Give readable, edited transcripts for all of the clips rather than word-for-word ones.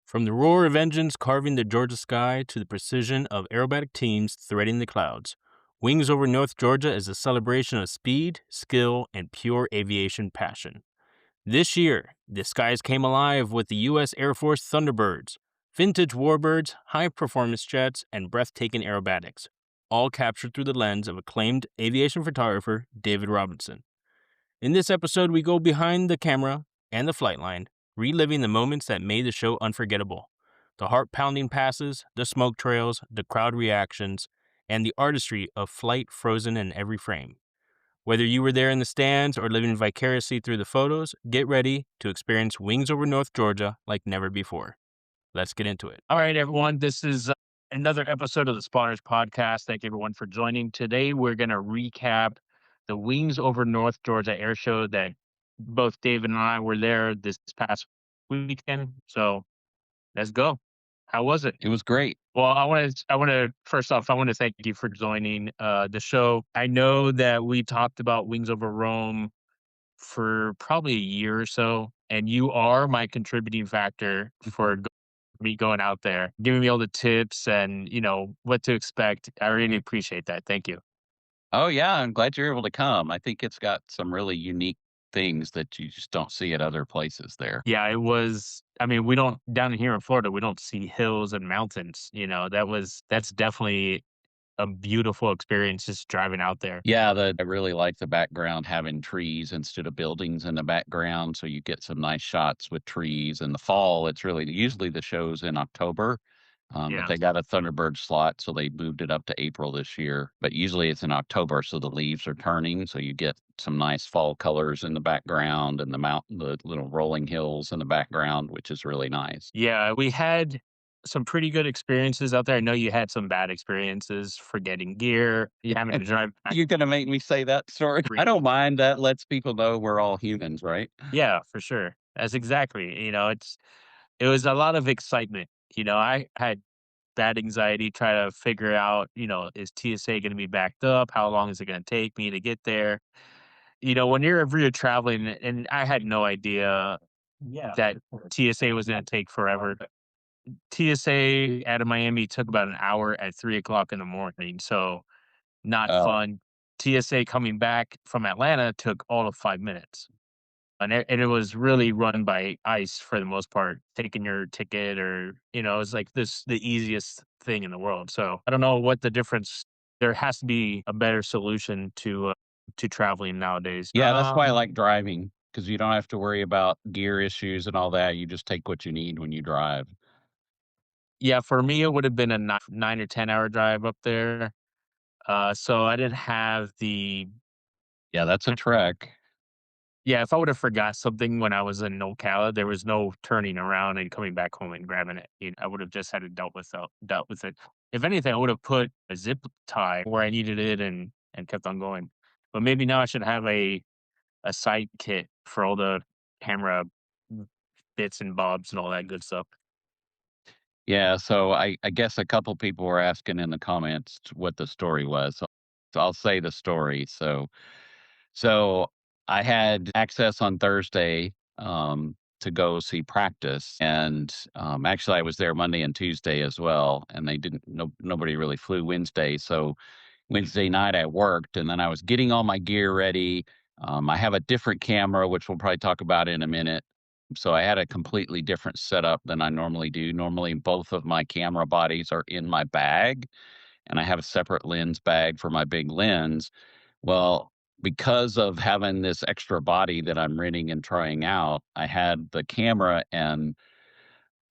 From the roar of engines carving the Georgia sky to the precision of aerobatic teams threading the clouds, Wings Over North Georgia is a celebration of speed, skill, and pure aviation passion. This year, the skies came alive with the U.S. Air Force Thunderbirds, vintage warbirds, high-performance jets, and breathtaking aerobatics, all captured through the lens of acclaimed aviation photographer David Robinson. In this episode, we go behind the camera and the flight line, reliving the moments that made the show unforgettable. The heart-pounding passes, the smoke trails, the crowd reactions, and the artistry of flight frozen in every frame. Whether you were there in the stands or living vicariously through the photos, get ready to experience Wings Over North Georgia like never before. Let's get into it. All right, everyone. This is another episode of the Spawners podcast. Thank you, everyone, for joining. Today, we're going to recap the Wings Over North Georgia air show that both David and I were there this past weekend. So let's go. How was it? It was great. Well, first off, I want to thank you for joining the show. I know that we talked about Wings Over Rome for probably a year or so, and you are my contributing factor for me going out there, giving me all the tips and, what to expect. I really appreciate that. Thank you. Oh, yeah. I'm glad you're able to come. I think it's got some really unique things that you just don't see at other places there. Yeah, down here in Florida, we don't see hills and mountains. That's definitely a beautiful experience just driving out there. Yeah, I really like the background having trees instead of buildings in the background. So you get some nice shots with trees. In the fall, it's really usually the show's in October. But they got a Thunderbird slot, so they moved it up to April this year. But usually it's in October, so the leaves are turning, so you get some nice fall colors in the background and the little rolling hills in the background, which is really nice. Yeah, we had some pretty good experiences out there. I know you had some bad experiences forgetting gear. You having to drive back. You're going to make me say that story? I don't mind. That lets people know we're all humans, right? Yeah, for sure. That's exactly. It was a lot of excitement. I had bad anxiety trying to figure out, is TSA going to be backed up? How long is it going to take me to get there? Whenever you're traveling, and I had no idea that TSA was going to take forever. TSA out of Miami took about an hour at 3 o'clock in the morning. So not fun. TSA coming back from Atlanta took all of 5 minutes. And it was really run by ICE for the most part, taking your ticket or, it's like the easiest thing in the world. So I don't know what the difference. There has to be a better solution to traveling nowadays. Yeah, that's why I like driving, because you don't have to worry about gear issues and all that. You just take what you need when you drive. Yeah, for me, it would have been a 9 or 10 hour drive up there. So I didn't have the. Yeah, that's a trek. Yeah, if I would have forgot something when I was in Ocala, there was no turning around and coming back home and grabbing it. I would have just had to dealt with it. If anything, I would have put a zip tie where I needed it and kept on going. But maybe now I should have a side kit for all the camera bits and bobs and all that good stuff. Yeah, so I guess a couple people were asking in the comments what the story was. So I'll say the story. So I had access on Thursday to go see practice, and actually I was there Monday and Tuesday as well, and nobody really flew Wednesday. So Wednesday night I worked, and then I was getting all my gear ready. I have a different camera, which we'll probably talk about in a minute. So I had a completely different setup than I normally do. Normally, both of my camera bodies are in my bag, and I have a separate lens bag for my big lens. Well, because of having this extra body that I'm renting and trying out, I had the camera and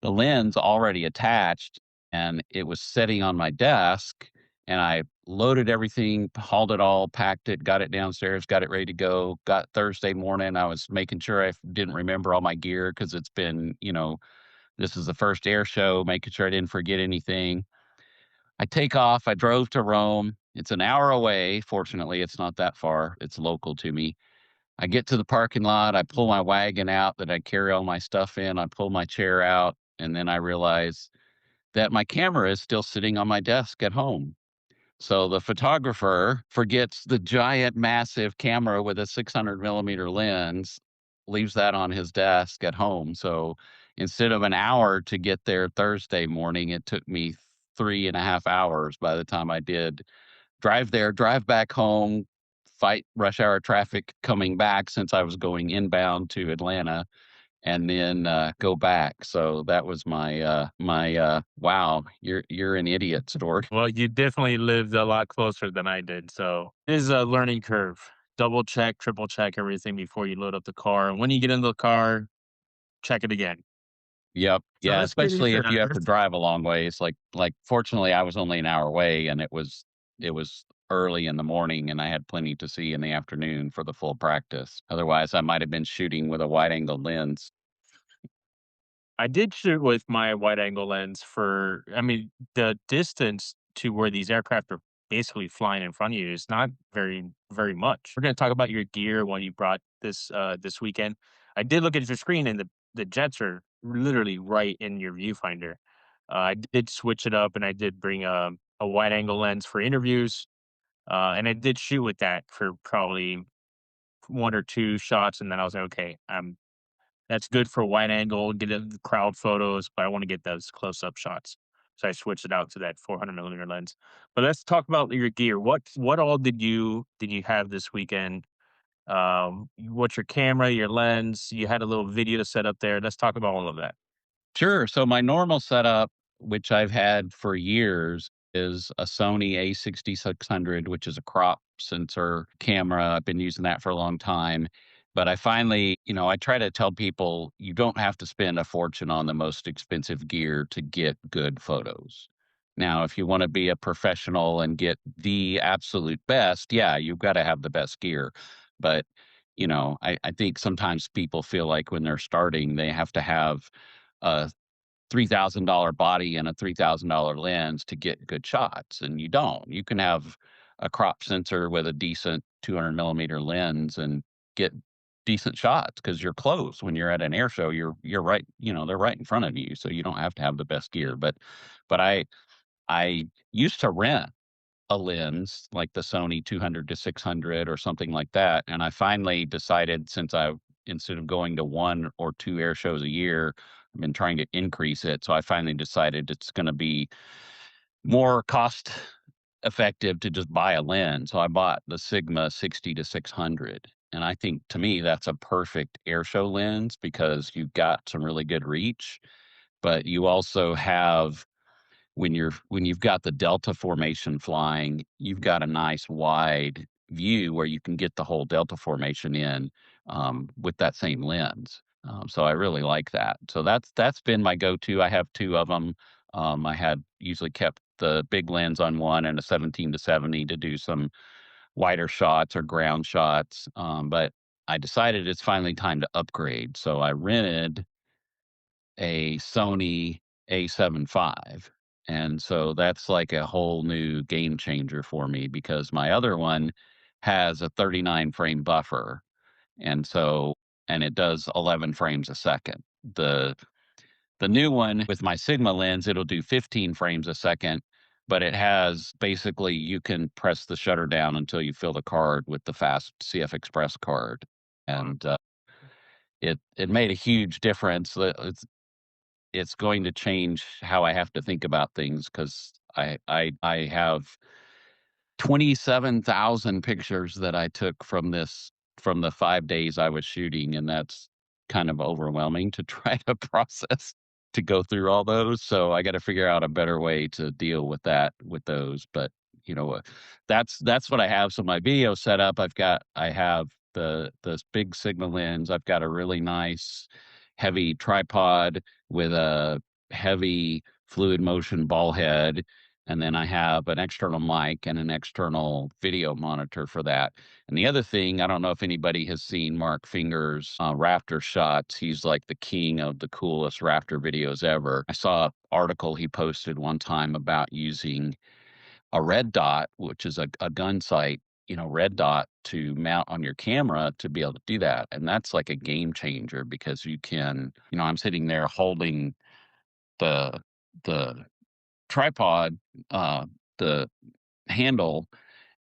the lens already attached, and it was sitting on my desk, and I loaded everything, hauled it all, packed it, got it downstairs, got it ready to go. Got Thursday morning, I was making sure I didn't remember all my gear, because it's been, this is the first air show, making sure I didn't forget anything. I take off. I drove to Rome. It's an hour away. Fortunately, it's not that far. It's local to me. I get to the parking lot. I pull my wagon out that I carry all my stuff in. I pull my chair out, and then I realize that my camera is still sitting on my desk at home. So the photographer forgets the giant, massive camera with a 600 millimeter lens, leaves that on his desk at home. So instead of an hour to get there Thursday morning, it took me 3.5 hours by the time I did drive there, drive back home, fight rush hour traffic coming back since I was going inbound to Atlanta, and then, go back. So that was my "Wow, you're an idiot" story. Well, you definitely lived a lot closer than I did, so it is a learning curve. Double check, triple check everything before you load up the car, and when you get in the car, check it again. Yep. So Yeah, that's good especially answer. if you have to drive a long ways, fortunately, I was only an hour away, and it was early in the morning, and I had plenty to see in the afternoon for the full practice. Otherwise, I might have been shooting with a wide-angle lens. I did shoot with my wide angle lens for I mean, the distance to where these aircraft are basically flying in front of you is not very much. We're gonna talk about your gear when you brought this weekend. I did look at your screen and the jets are literally right in your viewfinder. I did switch it up and I did bring a wide angle lens for interviews. And I did shoot with that for probably one or two shots, and then I was like, okay, that's good for wide angle, get the crowd photos, but I want to get those close up shots. So I switched it out to that 400 millimeter lens. But let's talk about your gear. What all did you have this weekend? What's your camera, your lens? You had a little video set up there. Let's talk about all of that. Sure. So my normal setup, which I've had for years, is a Sony A6600, which is a crop sensor camera. I've been using that for a long time. But I finally, I try to tell people you don't have to spend a fortune on the most expensive gear to get good photos. Now, if you want to be a professional and get the absolute best, yeah, you've got to have the best gear. But, I think sometimes people feel like when they're starting, they have to have a $3,000 body and a $3,000 lens to get good shots, and you don't. You can have a crop sensor with a decent 200 millimeter lens and get decent shots because you're close. When you're at an air show, you're right, they're right in front of you, so you don't have to have the best gear. But I used to rent a lens like the Sony 200 to 600 or something like that. And I finally decided, instead of going to one or two air shows a year, I've been trying to increase it. So I finally decided it's going to be more cost effective to just buy a lens. So I bought the Sigma 60 to 600. And I think to me, that's a perfect air show lens because you've got some really good reach, but you also have when you've got the delta formation flying, you've got a nice wide view where you can get the whole delta formation in with that same lens. So I really like that. So that's been my go-to. I have two of them. I had usually kept the big lens on one and a 17 to 70 to do some wider shots or ground shots. But I decided it's finally time to upgrade. So I rented a Sony A7 V. And so that's like a whole new game changer for me because my other one has a 39 frame buffer. And it does 11 frames a second. The new one with my Sigma lens, it'll do 15 frames a second, but it has basically you can press the shutter down until you fill the card with the fast CF Express card. And it made a huge difference. It's going to change how I have to think about things because I have 27,000 pictures that I took from the 5 days I was shooting, and that's kind of overwhelming to try to process to go through all those, so I gotta figure out a better way to deal with those, but, that's what I have. So my video setup, I have this big Sigma lens, I've got a really nice heavy tripod with a heavy fluid motion ball head, and then I have an external mic and an external video monitor for that. And the other thing, I don't know if anybody has seen Mark Finger's Raptor shots. He's like the king of the coolest Raptor videos ever. I saw an article he posted one time about using a red dot, which is a gun sight, red dot to mount on your camera to be able to do that. And that's like a game changer because I'm sitting there holding the the tripod, the handle,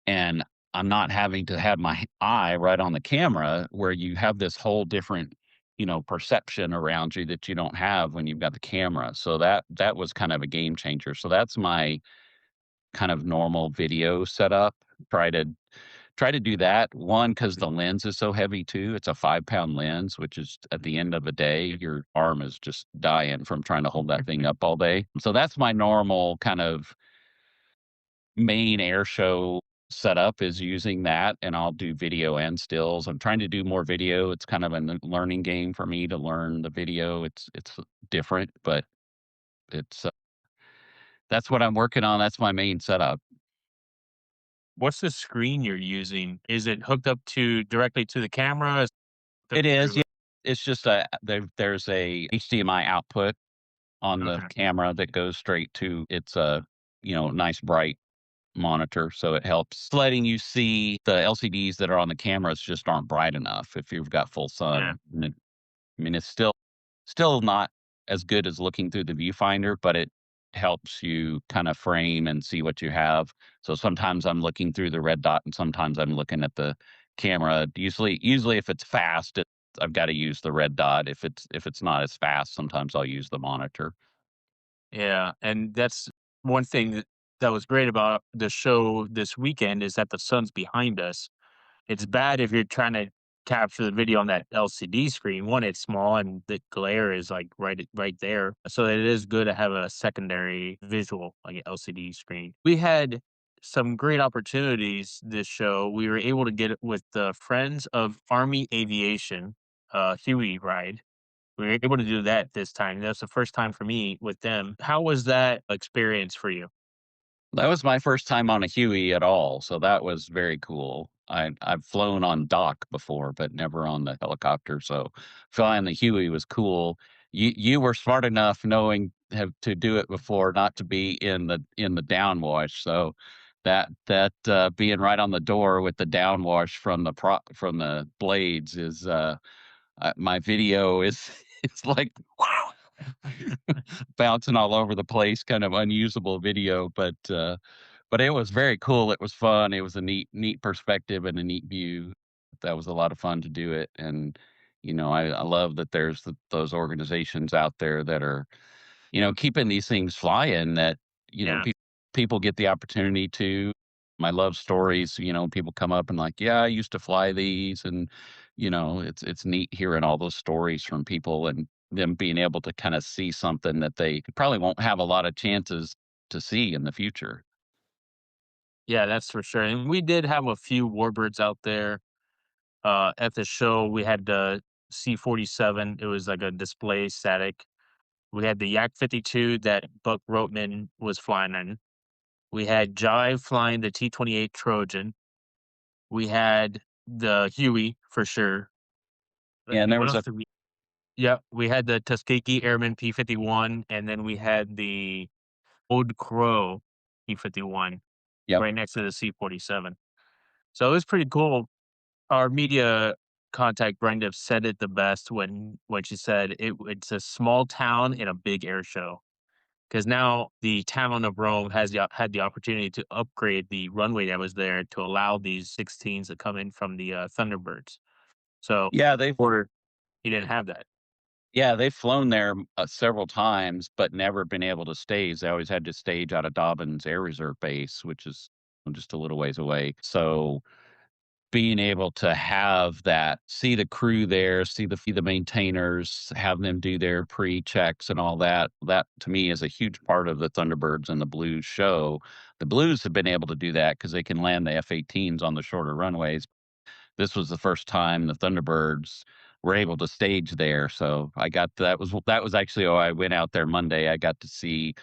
and I'm not having to have my eye right on the camera where you have this whole different perception around you that you don't have when you've got the camera. So that was kind of a game changer. So that's my kind of normal video setup. Try to try to do that. One, because the lens is so heavy too. It's a 5-pound lens, which is at the end of the day, your arm is just dying from trying to hold that thing up all day. So that's my normal kind of main air show setup is using that, and I'll do video and stills. I'm trying to do more video. It's kind of a learning game for me to learn the video. It's different, but it's that's what I'm working on. That's my main setup. What's the screen you're using? Is it hooked up to directly to the camera? Is it hooked up It is, through yeah. It's just there's a HDMI output on the okay, camera that goes straight to it's a, nice bright monitor, so it helps letting you see the LCDs that are on the cameras just aren't bright enough if you've got full yeah. sun. I mean, it's still not as good as looking through the viewfinder, but it helps you kind of frame and see what you have. So sometimes I'm looking through the red dot and sometimes I'm looking at the camera. Usually if it's fast, I've got to use the red dot. If it's not as fast, sometimes I'll use the monitor. Yeah, and that's one thing that was great about the show this weekend is that the sun's behind us. It's bad if you're trying to capture the video on that LCD screen. One, it's small and the glare is like right there. So it is good to have a secondary visual like an LCD screen. We had some great opportunities this show. We were able to get it with the Friends of Army Aviation Huey ride. We were able to do that this time. That's the first time for me with them. How was that experience for you? That was my first time on a Huey at all, so that was very cool. I've flown on dock before, but never on the helicopter, so flying the Huey was cool. You were smart enough knowing have to do it before not to be in the downwash, so being right on the door with the downwash from the blades is, my video is it's like, wow, bouncing all over the place, kind of unusable video, but it was very cool. It was fun. It was a neat perspective and a neat view. That was a lot of fun to do it, and, I love that there's those organizations out there that are, keeping these things flying that, Yeah. people get the opportunity to. I love stories, people come up and like, "Yeah, I used to fly these," and, it's neat hearing all those stories from people and them being able to kinda see something that they probably won't have a lot of chances to see in the future. Yeah, that's for sure. And we did have a few warbirds out there. At the show, we had the C-47. It was like a display static. We had the Yak 52 that Buck Roatman was flying in. We had Jive flying the T-28 Trojan. We had the Huey for sure. Let's Yeah, and see, there what was else a did we Yeah, we had the Tuskegee Airman P-51, and then we had the Old Crow P-51 Yep. right next to the C-47. So it was pretty cool. Our media contact Brenda said it the best when she said it's a small town in a big air show. Because now the town of Rome has had the opportunity to upgrade the runway that was there to allow these 16s to come in from the Thunderbirds. So Yeah, they've or you didn't have that. yeah, they've flown there, several times, but never been able to stage. They always had to stage out of Dobbins Air Reserve Base, which is just a little ways away. So being able to have that, see the crew there, see the maintainers, have them do their pre-checks and all that, that to me is a huge part of the Thunderbirds and the Blues show. The Blues have been able to do that because they can land the F-18s on the shorter runways. This was the first time the Thunderbirds were able to stage there, so I got that was actually oh, I went out there Monday. I got to see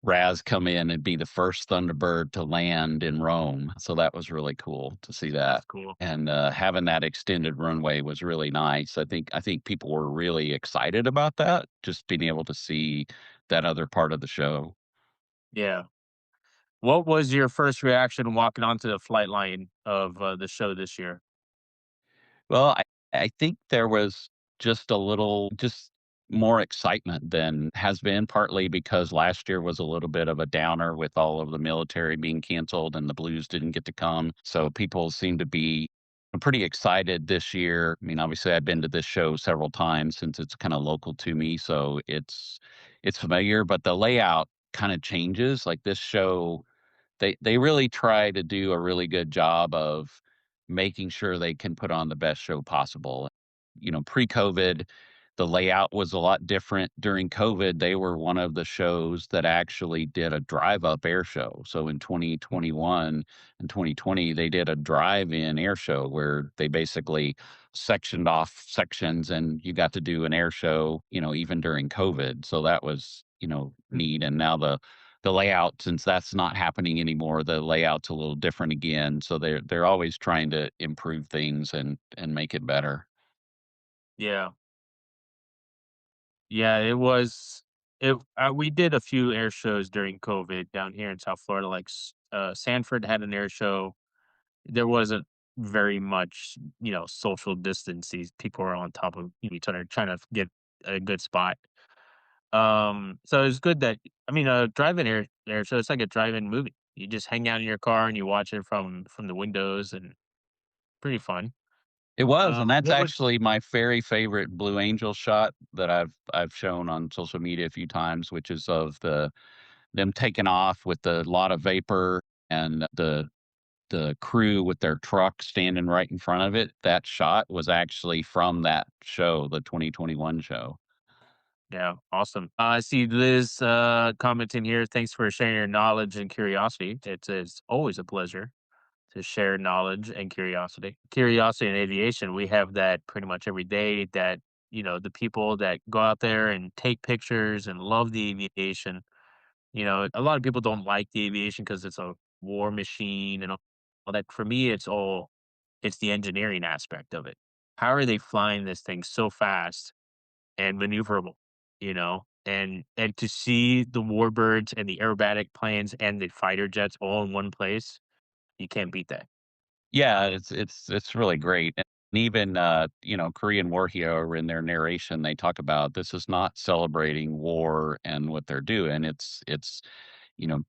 Raz come in and be the first Thunderbird to land in Rome, so that was really cool to see that, That's cool. and, having that extended runway was really nice. I think people were really excited about that, just being able to see that other part of the show. Yeah. What was your first reaction walking onto the flight line of the show this year? Well, I think there was just more excitement than has been, partly because last year was a little bit of a downer with all of the military being canceled and the Blues didn't get to come. So people seem to be I'm pretty excited this year. I mean, obviously, I've been to this show several times since it's kind of local to me, so it's familiar. But the layout kind of changes. Like this show, they really try to do a really good job of making sure they can put on the best show possible. Pre-COVID, the layout was a lot different. During COVID, they were one of the shows that actually did a drive-up air show. So in 2021 and 2020, they did a drive-in air show where they basically sectioned off sections and you got to do an air show, even during COVID. So that was, neat. And now the layout, since that's not happening anymore, the layout's a little different again. So they're always trying to improve things and make it better. Yeah. Yeah, it was it we did a few air shows during COVID down here in South Florida, like, Sanford had an air show. There wasn't very much, social distance. These people were on top of each other trying to get a good spot. So it's good that I mean, a drive-in air show, it's like a drive-in movie. You just hang out in your car and you watch it from the windows and pretty fun. It was, and that's What was actually my very favorite Blue Angel shot that I've shown on social media a few times, which is of them taking off with a lot of vapor and the crew with their truck standing right in front of it. That shot was actually from that show, the 2021 show. Yeah, awesome. I see Liz commenting here. Thanks for sharing your knowledge and curiosity. It's always a pleasure to share knowledge and curiosity. Curiosity in aviation, we have that pretty much every day. That the people that go out there and take pictures and love the aviation. A lot of people don't like the aviation because it's a war machine and all that. For me, it's the engineering aspect of it. How are they flying this thing so fast and maneuverable, and to see the warbirds and the aerobatic planes and the fighter jets all in one place, you can't beat that. Yeah, it's really great. And even Korean War hero in their narration, they talk about this is not celebrating war and what they're doing. It's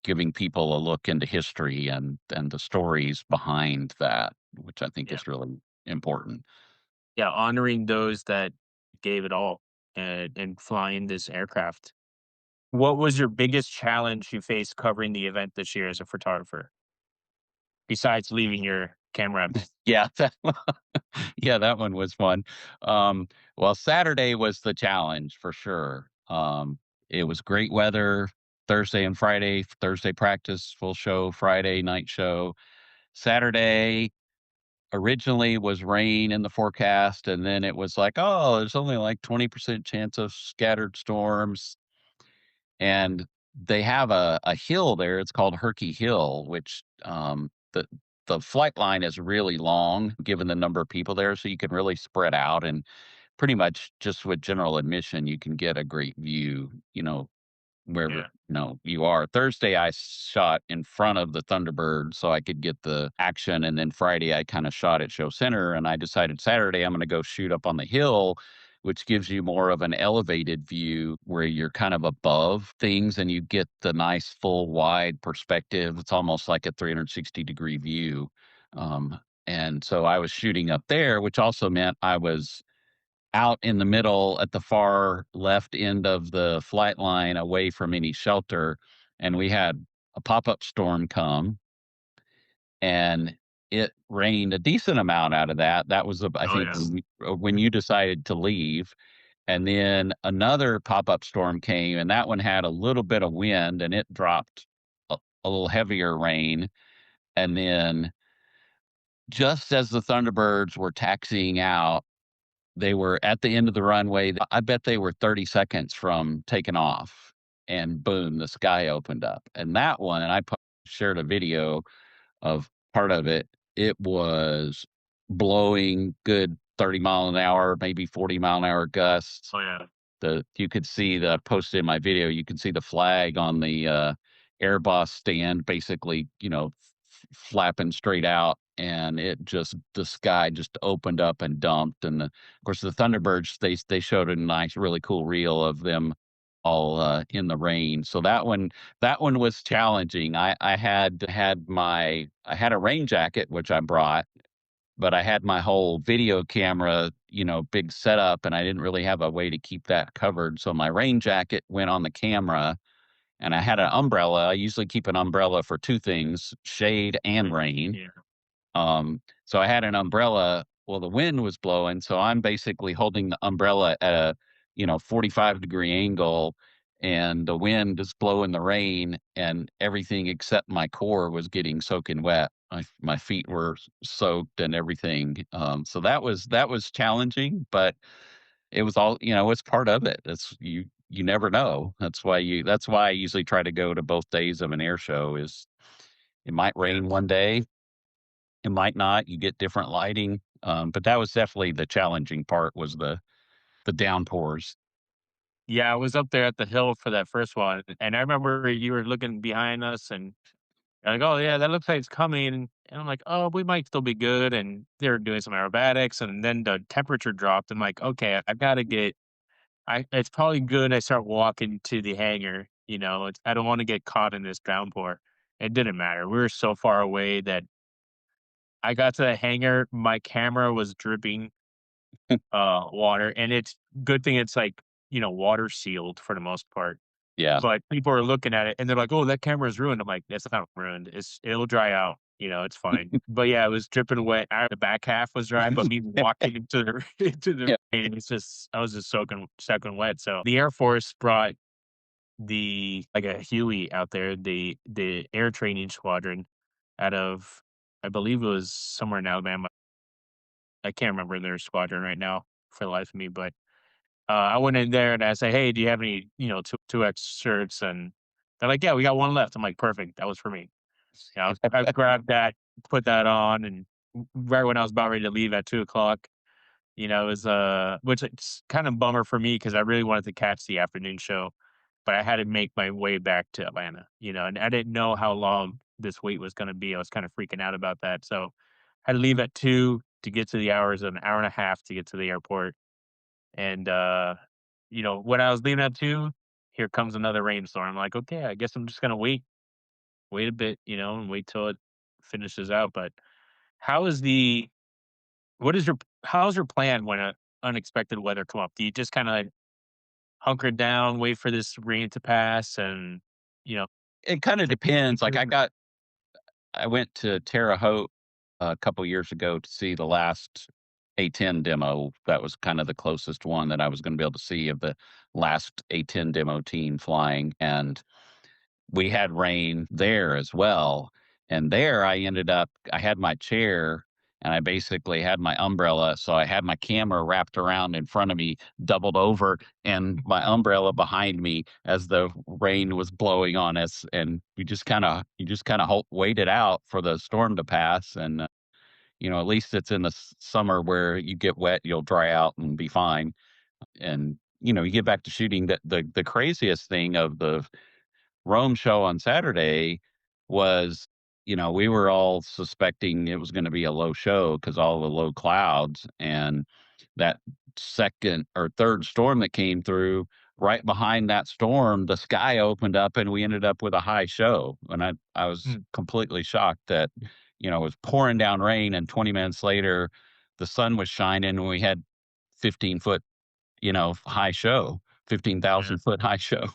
giving people a look into history and the stories behind that, which I think Yeah. is really important. Yeah, honoring those that gave it all and flying this aircraft. What was your biggest challenge you faced covering the event this year as a photographer, besides leaving your camera empty? Yeah, yeah, that one was fun. Um, well, Saturday was the challenge for sure. It was great weather Thursday and Friday. Thursday practice, full show. Friday night show. Saturday originally was rain in the forecast, and then it was like, oh, there's only like 20% chance of scattered storms. And they have a hill there. It's called Herky Hill, which the flight line is really long given the number of people there, so you can really spread out and pretty much just with general admission, you can get a great view, wherever, Yeah. you are. Thursday, I shot in front of the Thunderbird so I could get the action, and then Friday, I kinda shot at show center, and I decided Saturday, I'm gonna go shoot up on the hill, which gives you more of an elevated view where you're kind of above things and you get the nice full wide perspective. It's almost like a 360-degree view, and so I was shooting up there, which also meant I was out in the middle at the far left end of the flight line away from any shelter, and we had a pop-up storm come, and it rained a decent amount out of that. That was, I Oh think, yeah. when you decided to leave, and then another pop-up storm came, and that one had a little bit of wind, and it dropped a little heavier rain, and then just as the Thunderbirds were taxiing out, they were at the end of the runway. I bet they were 30 seconds from taking off, and boom, the sky opened up. And that one, and shared a video of part of it. It was blowing good 30-mile an hour, maybe 40-mile an hour gusts. Oh yeah. You could see the posted in my video, you could see the flag on the, Airbus stand basically, flapping straight out, and the sky just opened up and dumped, and of course, the Thunderbirds, they showed a nice, really cool reel of them all, in the rain, so that one was challenging. I had a rain jacket, which I brought, but I had my whole video camera, big setup, and I didn't really have a way to keep that covered. So my rain jacket went on the camera, and I had an umbrella. I usually keep an umbrella for 2 things, shade and Right. rain. Yeah. So I had an umbrella. Well, the wind was blowing, so I'm basically holding the umbrella at a, 45-degree angle, and the wind is blowing the rain, and everything except my core was getting soaking wet. My feet were soaked and everything. So that was challenging, but it was all, it's part of it. You never know. That's why I usually try to go to both days of an air show. Is it might Yeah. rain one day, it might not. You get different lighting, but that was definitely the challenging part, was the downpours. Yeah, I was up there at the hill for that first one, and I remember you were looking behind us and like, "Oh, yeah, that looks like it's coming," and I'm like, "Oh, we might still be good," and they're doing some aerobatics, and then the temperature dropped. I'm like, "Okay, I've gotta get it's probably good I start walking to the hangar, I don't wanna get caught in this downpour." It didn't matter. We were so far away that I got to the hangar, my camera was dripping, water, and it's good thing it's, like, water sealed for the most part. Yeah. But people are looking at it and they're like, "Oh, that camera's ruined." I'm like, "It's not ruined. It'll dry out, it's fine." But yeah, it was dripping wet. The back half was dry, but me walking into the into the Yeah. rain, I was just soaking wet. So the Air Force brought a Huey out there, the air training squadron out of, I believe it was somewhere in Alabama. I can't remember their squadron right now for the life of me, but I went in there and I said, "Hey, do you have any, 2X shirts?" And they're like, "Yeah, we got one left." I'm like, "Perfect. That was for me." Yeah, I grabbed that, put that on, and right when I was about ready to leave at 2 o'clock, it was, which it's kind of bummer for me because I really wanted to catch the afternoon show, but I had to make my way back to Atlanta, and I didn't know how long this wait was going to be. I was kind of freaking out about that. So I had to leave at 2 to get to the hours, an hour and a half to get to the airport. And, when I was leaving at 2, here comes another rainstorm. I'm like, "Okay, I guess I'm just gonna wait a bit, and wait till it finishes out." But how is the what is your how's your plan when a unexpected weather come up? Do you just kinda hunker down, wait for this rain to pass and, you know, It kinda take depends. Like, pictures? I went to Terre Haute a couple years ago to see the last A-10 demo. That was kind of the closest one that I was gonna be able to see of the last A-10 demo team flying, and we had rain there as well. And there I had my chair, and I basically had my umbrella. So I had my camera wrapped around in front of me, doubled over, and my umbrella behind me as the rain was blowing on us. And you just kind of wait it out for the storm to pass. And, at least it's in the summer where you get wet, you'll dry out and be fine. And, you get back to shooting. The craziest thing of the Rome show on Saturday was, we were all suspecting it was gonna be a low show because all the low clouds, and that 2nd or 3rd storm that came through, right behind that storm, the sky opened up and we ended up with a high show, and I was Mm, completely shocked that, it was pouring down rain, and 20 minutes later, the sun was shining and we had 15-foot, high show, yeah. 15,000-foot high show.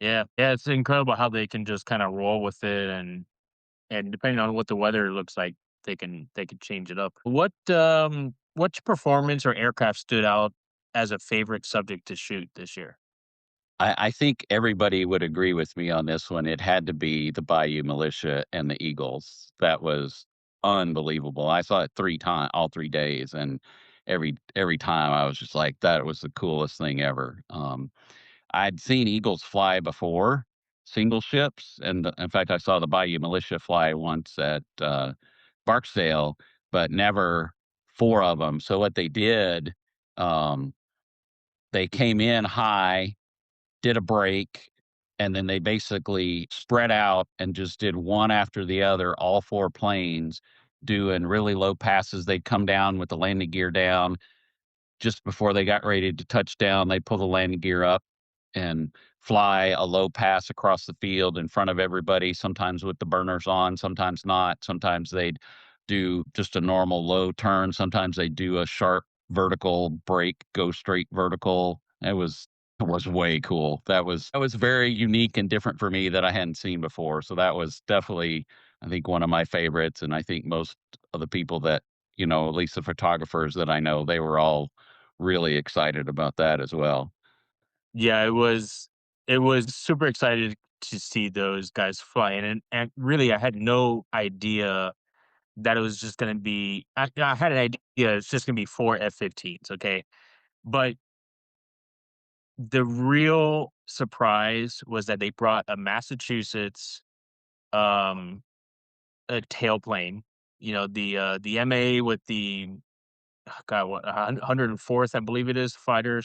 Yeah, yeah, it's incredible how they can just kinda roll with it and depending on what the weather looks like, they can change it up. Which performance or aircraft stood out as a favorite subject to shoot this year? I think everybody would agree with me on this one. It had to be the Bayou Militia and the Eagles. That was unbelievable. I saw it 3 times, all 3 days, and every time I was just like, "That was the coolest thing ever." I'd seen Eagles fly before, single ships, and in fact, I saw the Bayou Militia fly once at, Barksdale, but never 4 of them. So what they did, um, they came in high, did a break, and then they basically spread out and just did one after the other, all 4 planes doing really low passes. They'd come down with the landing gear down. Just before they got ready to touch down, they pull the landing gear up and fly a low pass across the field in front of everybody, sometimes with the burners on, sometimes not. Sometimes they'd do just a normal low turn. Sometimes they do a sharp vertical break, go straight vertical. It was way cool. That was very unique and different for me that I hadn't seen before. So that was definitely, I think, one of my favorites. And I think most of the people that, at least the photographers that I know, they were all really excited about that as well. Yeah, it was super excited to see those guys fly, and really, I had no idea that it was just gonna be I had an idea it's just gonna be 4 F-15s, okay? But the real surprise was that they brought a Massachusetts, um, a tailplane, the MA with the God, what, 104th, I believe it is, fighter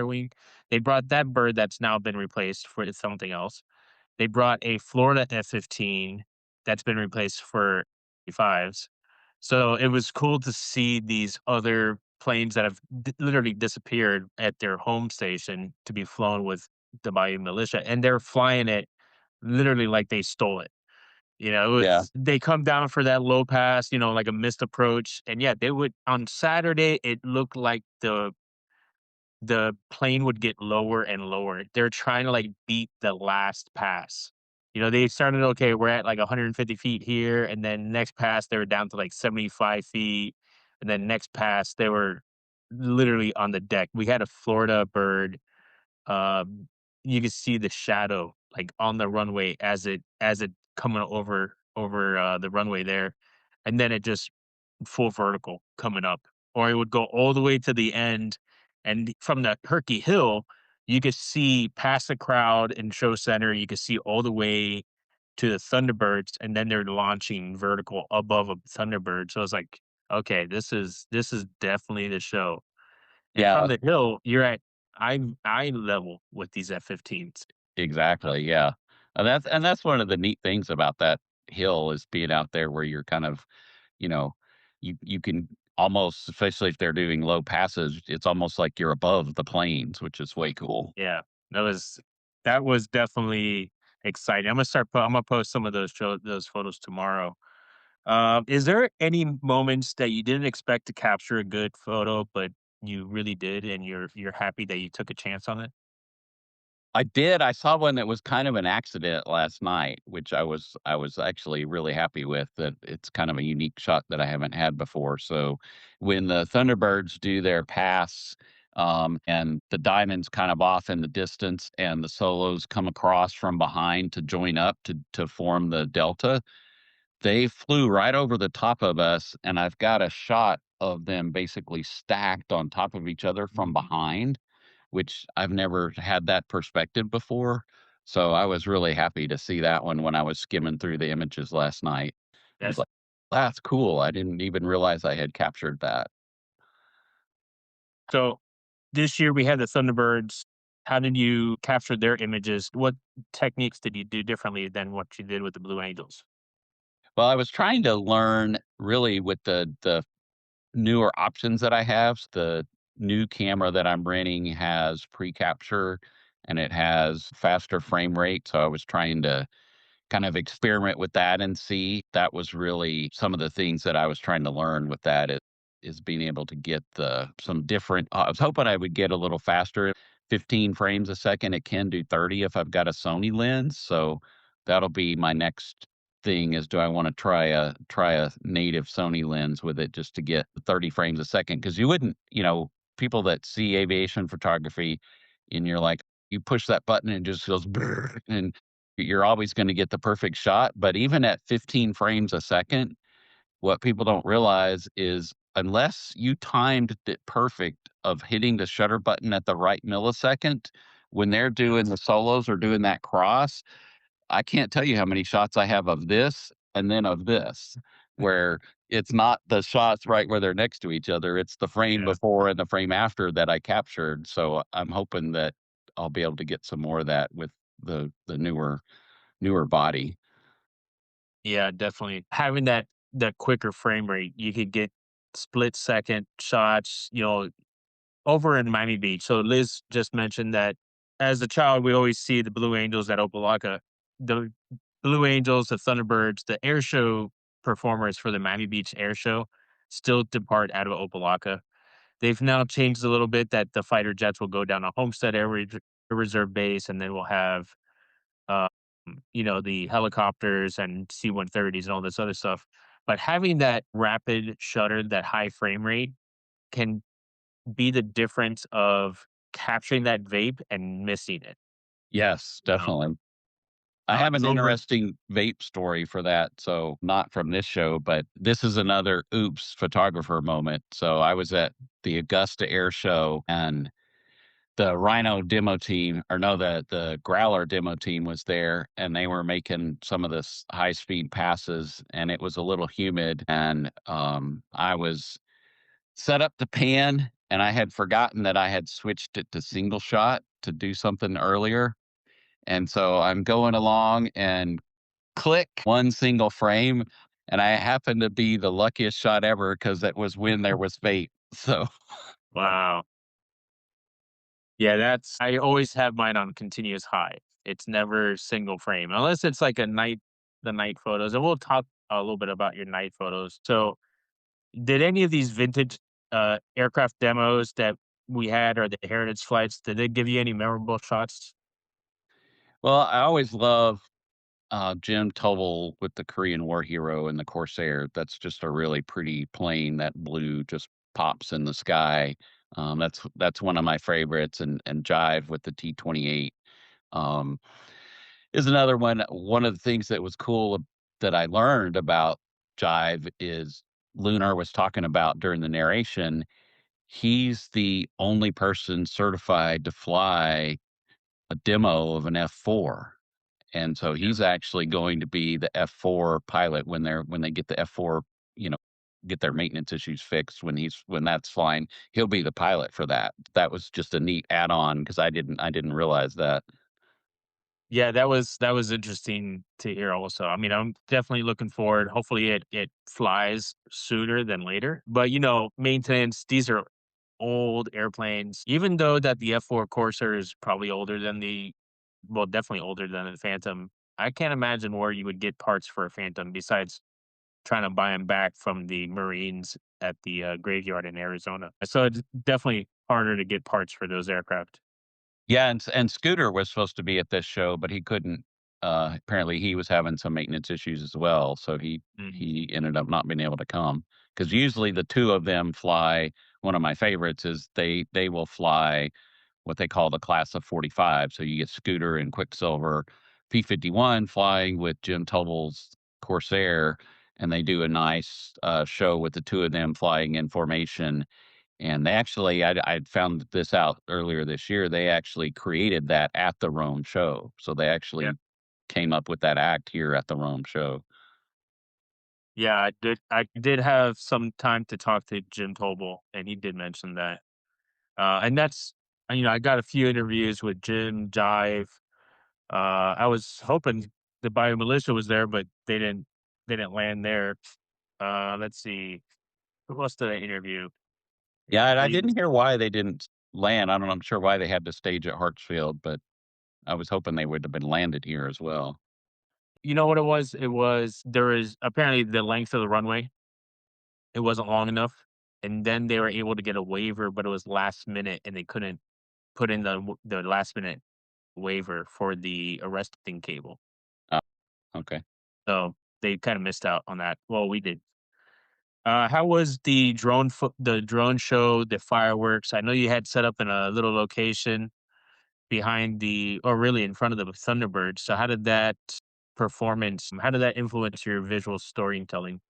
wing. They brought that bird that's now been replaced for something else. They brought a Florida F-15 that's been replaced for fives. So it was cool to see these other planes that have literally disappeared at their home station to be flown with the Bayou militia, and they're flying it literally like they stole it. Yeah. They come down for that low pass, like a missed approach, and yeah, they would on Saturday, it looked like the plane would get lower and lower. They're trying to, like, beat the last pass. They started, "Okay, we're at, like, 150 feet here," and then next pass, they were down to, like, 75 feet, and then next pass, they were literally on the deck. We had a Florida bird, um, you could see the shadow, like, on the runway as it coming over the runway there, and then it just full vertical coming up, or it would go all the way to the end, and from the Herky Hill, you could see past the crowd and show center, you could see all the way to the Thunderbirds, and then they're launching vertical above a Thunderbird, so I was like, "Okay, this is definitely the show." And from Yeah. the hill, you're at eye level with these F-15s. Uh, Exactly, yeah. And that's one of the neat things about that hill is being out there where you're kind of, you know, you can almost, especially if they're doing low passes, it's almost like you're above the planes, which is way cool. yeah, that was definitely exciting. I'm gonna post some of those photos tomorrow. Is there any moments that you didn't expect to capture a good photo, but you really did, and you're happy that you took a chance on it? I did. I saw one that was kind of an accident last night, which I was actually really happy with. That it's kind of a unique shot that I haven't had before. So when the Thunderbirds do their pass, and the diamond's kind of off in the distance, and the solos come across from behind to join up to form the delta, they flew right over the top of us, and I've got a shot of them basically stacked on top of each other from behind, which I've never had that perspective before. So I was really happy to see that one when I was skimming through the images last night. I was That's like, "That's cool. I didn't even realize I had captured that." so this year we had the Thunderbirds. How did you capture their images? What techniques did you do differently than what you did with the Blue Angels? Well, I was trying to learn really with the newer options that I have. The new camera that I'm renting has pre-capture and it has faster frame rate, so I was trying to kind of experiment with that and see. That was really some of the things that I was trying to learn with that is being able to get the some different I was hoping I would get a little faster. 15 frames a second, it can do 30 if I've got a Sony lens. So that'll be my next thing is do I want to try a native Sony lens with it just to get 30 frames a second? Because you wouldn't, people that see aviation photography and you're like, you push that button and it just goes brrr, and you're always gonna get the perfect shot, but even at 15 frames a second, what people don't realize is unless you timed it perfect of hitting the shutter button at the right millisecond, when they're doing the solos or doing that cross, I can't tell you how many shots I have of this and then of this, where it's not the shots right where they're next to each other, it's the frame Yeah. before and the frame after that I captured, so I'm hoping that I'll be able to get some more of that with the newer body. Yeah, definitely. Having that quicker frame rate, you could get split second shots, over in Miami Beach. So Liz just mentioned that as a child, we always see the Blue Angels at Opelika. The Blue Angels, the Thunderbirds, the air show performers for the Miami Beach Air Show still depart out of Opelika. They've now changed a little bit that the fighter jets will go down to Homestead Reserve Base, and then we'll have, uh, the helicopters and C-130s and all this other stuff. But having that rapid shutter, that high frame rate can be the difference of capturing that vape and missing it, Yes, you know? definitely. I have It's an over. interesting vape story for that, so not from this show, but this is another oops photographer moment. So I was at the Augusta Air Show and the Rhino demo team, or no, the Growler demo team was there, and they were making some of this high speed passes, and it was a little humid, and I was set up the pan, and I had forgotten that I had switched it to single shot to do something earlier, and so I'm going along and click, one single frame, and I happened to be the luckiest shot ever because that was when there was vape. So Wow. Yeah, that's I always have mine on continuous high. It's never single frame unless it's like the night photos, and we'll talk a little bit about your night photos. So, did any of these vintage, aircraft demos that we had or the heritage flights, did they give you any memorable shots? well, I always love Jim Tobel with the Korean War hero and the Corsair. That's just a really pretty plane. That blue just pops in the sky. That's one of my favorites, and Jive with the T-28 um, is another one. One of the things that was cool that I learned about Jive is Lunar was talking about during the narration. He's the only person certified to fly a demo of an F4. And so Yeah. he's actually going to be the F4 pilot when they get the F4, you know, get their maintenance issues fixed when that's flying. He'll be the pilot for that. That was just a neat add-on because I didn't realize that. Yeah, that was interesting to hear also. I mean, I'm definitely looking forward. Hopefully it flies sooner than later. But maintenance, these are old airplanes. Even though that the F4 Corsair is probably older than definitely older than the Phantom. I can't imagine where you would get parts for a Phantom besides trying to buy them back from the Marines at the graveyard in Arizona. So it's definitely harder to get parts for those aircraft. Yeah, and Scooter was supposed to be at this show, but he couldn't. Apparently, he was having some maintenance issues as well, so Mhm. he ended up not being able to come. Because usually the two of them fly. One of my favorites is they will fly what they call the class of 45. So you get Scooter and Quicksilver, P-51 flying with Jim Tobel's Corsair, and they do a nice show with the two of them flying in formation, and they actually, I'd found this out earlier this year. They actually created that at the Rome show. So they Yeah. actually came up with that act here at the Rome show. Yeah, I did have some time to talk to Jim Tobel, and he did mention that. And that's I got a few interviews with Jim, Jive. I was hoping the Bio Militia was there, but they didn't land there. Let's see. Who else did I interview? Yeah, and I He didn't hear why they didn't land. I don't know. I'm sure why they had to stage at Hartsfield, but I was hoping they would have been landed here as well. You know what it was? It was there is apparently the length of the runway, it wasn't long enough, and then they were able to get a waiver, but it was last minute, and they couldn't put in the last minute waiver for the arresting cable. Oh, okay. So, they kinda missed out on that. Well, we did. How was the drone show, the fireworks? I know you had set up in a little location behind or really in front of the Thunderbird. So how did that influence your visual storytelling?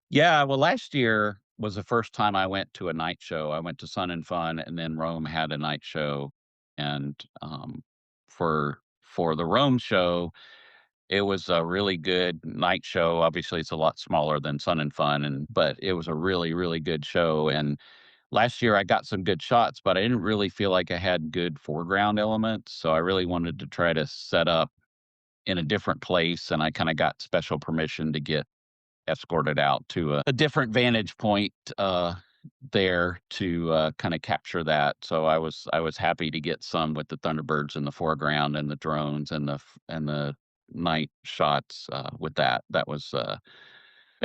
Yeah, well, last year was the first time I went to a night show. I went to Sun and Fun, and then Rome had a night show. And for the Rome show, it was a really good night show. Obviously, it's a lot smaller than Sun and Fun, but it was a really, really good show. And last year I got some good shots, but I didn't really feel like I had good foreground elements. So I really wanted to try to set up in a different place, and I kind of got special permission to get escorted out to a different vantage point there to kind of capture that. So I was happy to get some with the Thunderbirds in the foreground and the drones and the night shots with that. That was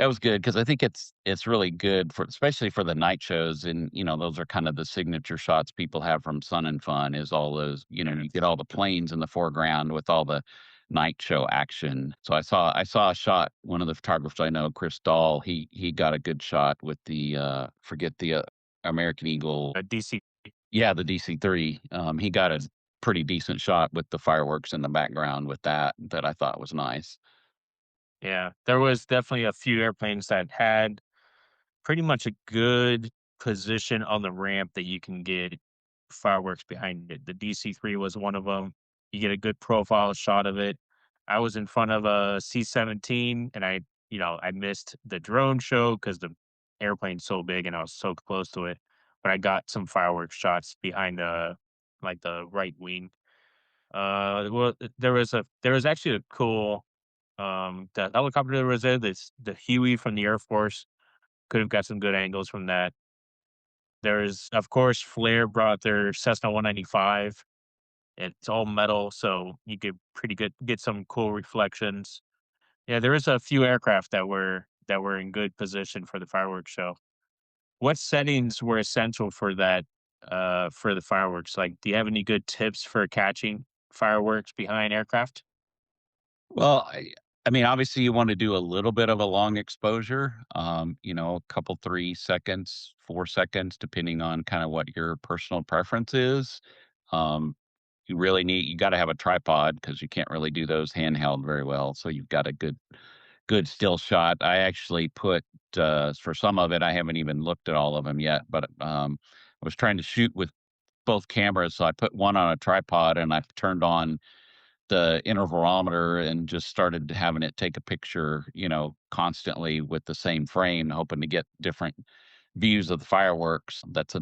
That was good because I think it's really good for especially for the night shows, and, those are kind of the signature shots people have from Sun and Fun is all those, you get all the planes in the foreground with all the night show action. So I saw a shot, one of the photographers I know, Chris Dahl, he got a good shot with the, forget the, American Eagle. DC. Yeah, the DC-3. He got a pretty decent shot with the fireworks in the background with that I thought was nice. Yeah, there was definitely a few airplanes that had pretty much a good position on the ramp that you can get fireworks behind it. The DC-3 was one of them. You get a good profile shot of it. I was in front of a C-17, and I missed the drone show because the airplane's so big and I was so close to it. But I got some fireworks shots behind the right wing. Well, there was actually a cool the helicopter that was there, this the Huey from the Air Force. Could have got some good angles from that. There's, of course, Flair brought their Cessna 195. It's all metal, so you could pretty good get some cool reflections. Yeah, there is a few aircraft that were in good position for the fireworks show. What settings were essential for that for the fireworks? Like, do you have any good tips for catching fireworks behind aircraft? Well, I mean, obviously, you want to do a little bit of a long exposure, a couple 3 seconds, 4 seconds, depending on kind of what your personal preference is. Um, you got to have a tripod because you can't really do those handheld very well. So you've got a good still shot. I actually put for some of it, I haven't even looked at all of them yet, but I was trying to shoot with both cameras, so I put one on a tripod and I turned on the interferometer and just started having it take a picture, constantly with the same frame, hoping to get different views of the fireworks. That's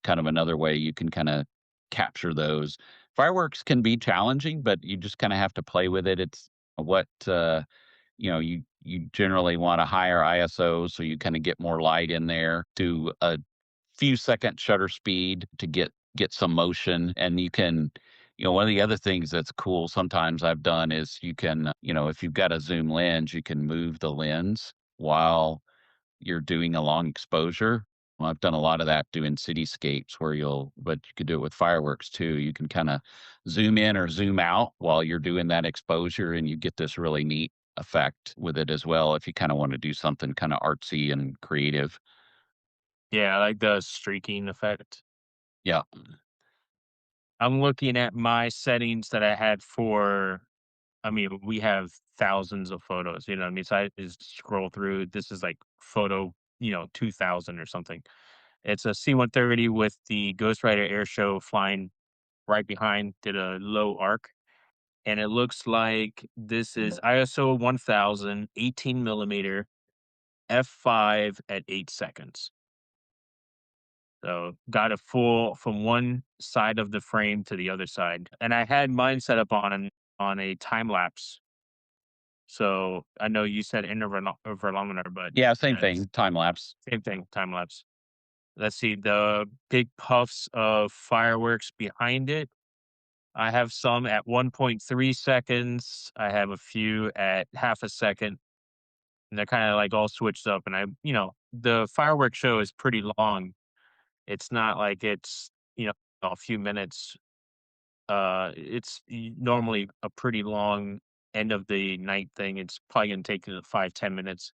kind of another way you can kind of capture those. Fireworks can be challenging, but you just kind of have to play with it. It's what you generally want a higher ISO so you kind of get more light in there. Do a few second shutter speed to get some motion, and you can one of the other things that's cool sometimes I've done is you can if you've got a zoom lens, you can move the lens while you're doing a long exposure. Well, I've done a lot of that doing cityscapes but you could do it with fireworks too. You can kind of zoom in or zoom out while you're doing that exposure, and you get this really neat effect with it as well if you kind of want to do something kind of artsy and creative. Yeah, I like the streaking effect. Yeah. I'm looking at my settings that I had for I mean, we have thousands of photos, you know what I mean? So I just scroll through. This is like photo, 2000 or something. It's a C-130 with the Ghost Rider air show flying right behind, did a low arc. And it looks like this is ISO 1000, 18 millimeter, F5 at 8 seconds. So got a full from one side of the frame to the other side. And I had mine set up on a time lapse. So I know you said intervalometer, but Yeah, same that's thing, time lapse. same thing, time lapse. Let's see the big puffs of fireworks behind it. I have some at 1.3 seconds. I have a few at half a second. And they're kind of like all switched up. And the fireworks show is pretty long. It's not like it's, a few minutes. Normally a pretty long end of the night thing. It's probably gonna take 5-10 minutes.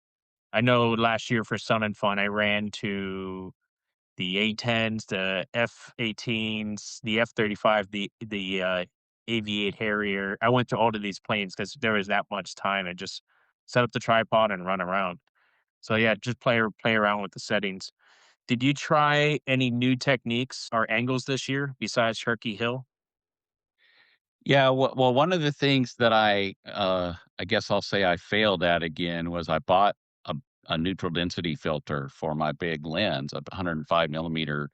I know last year for Sun and Fun, I ran to the A-10s, the F-18s, the F-35, the Aviate Harrier. I went to all of these planes because there was that much time and just set up the tripod and run around. So yeah, just play around with the settings. Did you try any new techniques or angles this year besides Turkey Hill? Yeah, well, one of the things that I guess I'll say I failed at again was I bought a a neutral density filter for my big lens, a 105 millimeter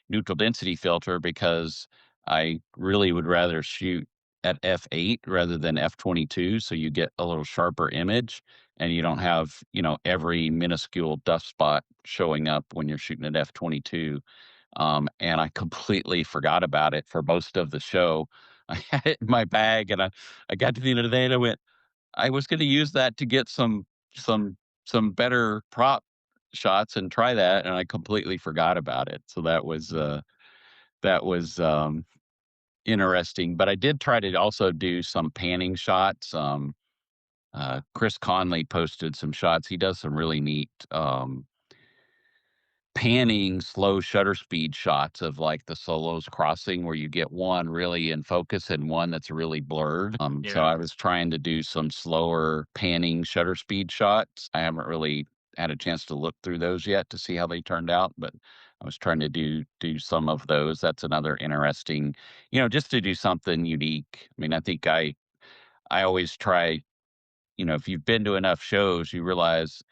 neutral density filter, because I really would rather shoot at f8 rather than f22, so you get a little sharper image and you don't have, every minuscule dust spot showing up when you're shooting at f22. And I completely forgot about it for most of the show. I had it in my bag, and I got to the end of the day and I went, I was going to use that to get some some better prop shots and try that, and I completely forgot about it. So that was, interesting, but I did try to also do some panning shots. Chris Conley posted some shots. He does some really neat, panning, slow shutter speed shots of, like, the solos crossing where you get one really in focus and one that's really blurred. So Yeah. I was trying to do some slower panning shutter speed shots. I haven't really had a chance to look through those yet to see how they turned out, but I was trying to do some of those. That's another interesting, just to do something unique. I mean, I always try, if you've been to enough shows, you realize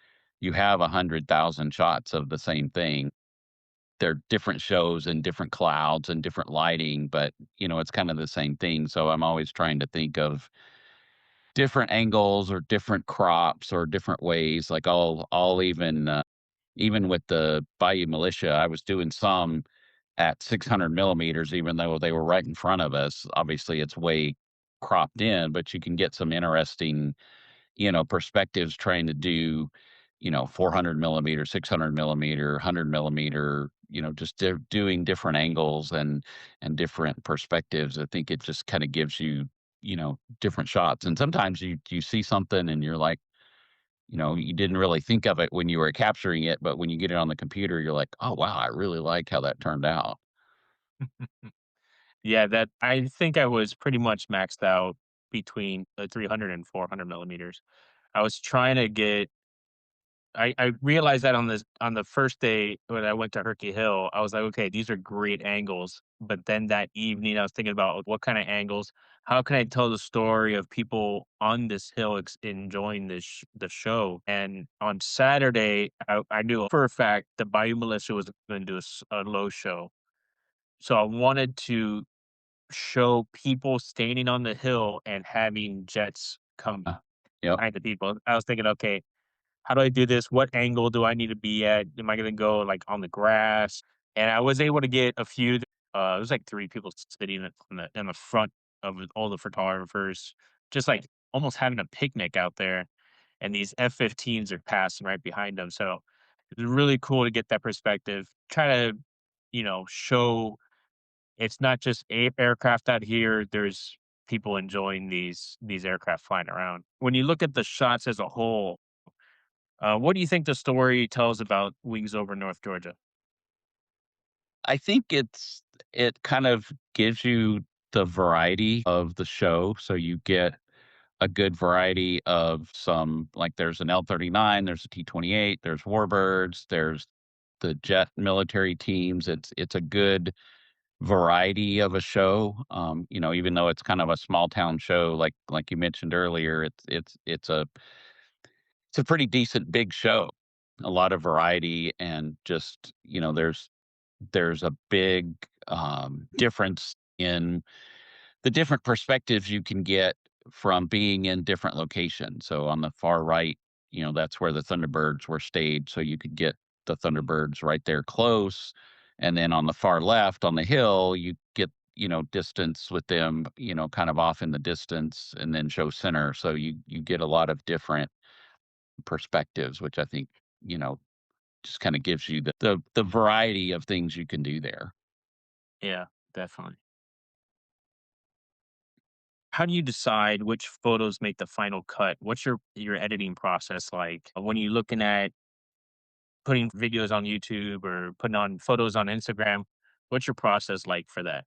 you have 100,000 shots of the same thing. They're different shows and different clouds and different lighting, but, it's kind of the same thing. So I'm always trying to think of different angles or different crops or different ways. Like I'll even with the Bayou Militia, I was doing some at 600 millimeters, even though they were right in front of us. Obviously, it's way cropped in, but you can get some interesting, perspectives trying to do, 400 millimeter, 600 millimeter, 100 millimeter, just doing different angles and different perspectives. I think it just kind of gives you, different shots. And sometimes you see something and you're like, you didn't really think of it when you were capturing it, but when you get it on the computer, you're like, oh wow, I really like how that turned out. Yeah, that I think I was pretty much maxed out between the 300 and 400 millimeters. I was trying to get I realized that on the first day when I went to Herky Hill, I was like, "Okay, these are great angles." But then that evening, I was thinking about what kind of angles, how can I tell the story of people on this hill enjoying the show? And on Saturday, I knew for a fact the Bayou Militia was going to do a low show, so I wanted to show people standing on the hill and having jets come Uh, Yep. behind the people. I was thinking, okay, how do I do this? What angle do I need to be at? Am I gonna go, like, on the grass? And I was able to get a few, it was like 3 people sitting in the front of all the photographers, just, like, almost having a picnic out there, and these F-15s are passing right behind them, so it was really cool to get that perspective, try to, show it's not just a aircraft out here, there's people enjoying these aircraft flying around. When you look at the shots as a whole, what do you think the story tells about Wings Over North Georgia? I think it kind of gives you the variety of the show. So you get a good variety of some, like there's an L-39, there's a T-28, there's warbirds, there's the jet military teams. It's a good variety of a show. Even though it's kind of a small town show, like you mentioned earlier, it's a pretty decent big show. A lot of variety and just, there's a big, difference in the different perspectives you can get from being in different locations. So on the far right, that's where the Thunderbirds were staged, so you could get the Thunderbirds right there close, and then on the far left, on the hill, you get, distance with them, kind of off in the distance, and then show center. So you get a lot of different perspectives, which I think, you know, just kinda gives you the variety of things you can do there. Yeah, definitely. How do you decide which photos make the final cut? What's your editing process like? When you're looking at putting videos on YouTube or putting on photos on Instagram, what's your process like for that?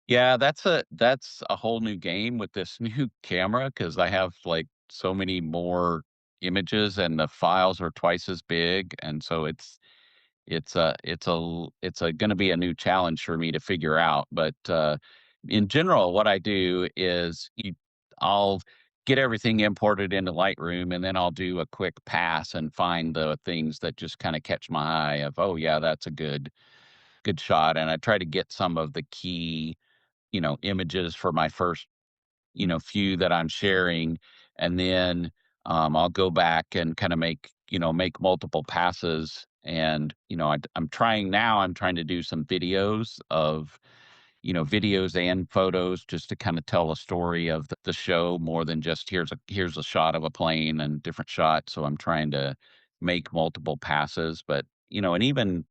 Yeah, that's a whole new game with this new camera because I have, like, so many more images and the files are twice as big, and so it's gonna be a new challenge for me to figure out, but, in general, what I do is I'll get everything imported into Lightroom, and then I'll do a quick pass and find the things that just kinda catch my eye of, "Oh, yeah, that's a good shot," and I try to get some of the key, images for my first, few that I'm sharing, and then, I'll go back and kinda make multiple passes, and, I'm trying to do some videos of, videos and photos just to kind of tell a story of the show more than just here's a shot of a plane and different shots. So I'm trying to make multiple passes, but and even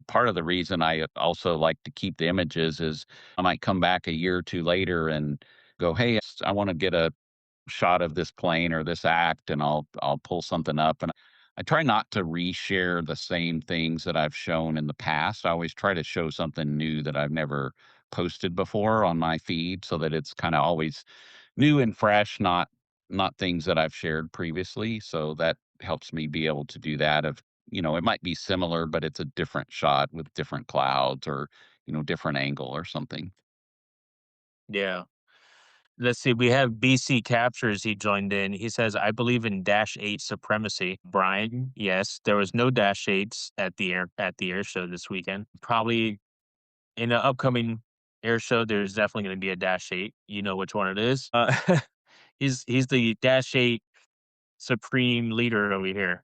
part of the reason I also like to keep the images is I might come back a year or two later and go, hey, I want to get a shot of this plane or this act, and I'll pull something up, and I try not to reshare the same things that I've shown in the past. I always try to show something new that I've never posted before on my feed so that it's kind of always new and fresh, not things that I've shared previously. So that helps me be able to do that. Of it might be similar, but it's a different shot with different clouds or different angle or something. Yeah. Let's see. We have BC Captures. He joined in. He says, "I believe in Dash 8 supremacy." Brian, yes, there was no Dash 8s at the air show this weekend. Probably in the upcoming air show, there's definitely going to be a Dash 8. You know which one it is. He's the Dash 8 supreme leader over here.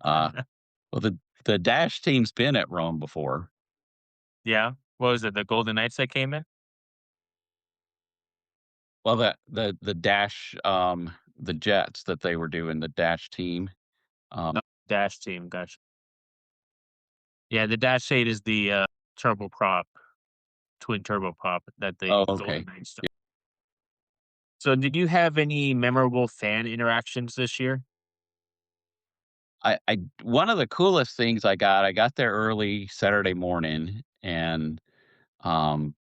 Uh, well, the dash team's been at Rome before. Yeah. What was it? The Golden Knights that came in? Well, the dash, the jets that they were doing, the dash team. Oh, Dash team. Gotcha. Yeah, the Dash 8 is the turboprop, twin turboprop that the Oh, Golden okay. Knights. So, did you have any memorable fan interactions this year? I one of the coolest things I got there early Saturday morning, and um,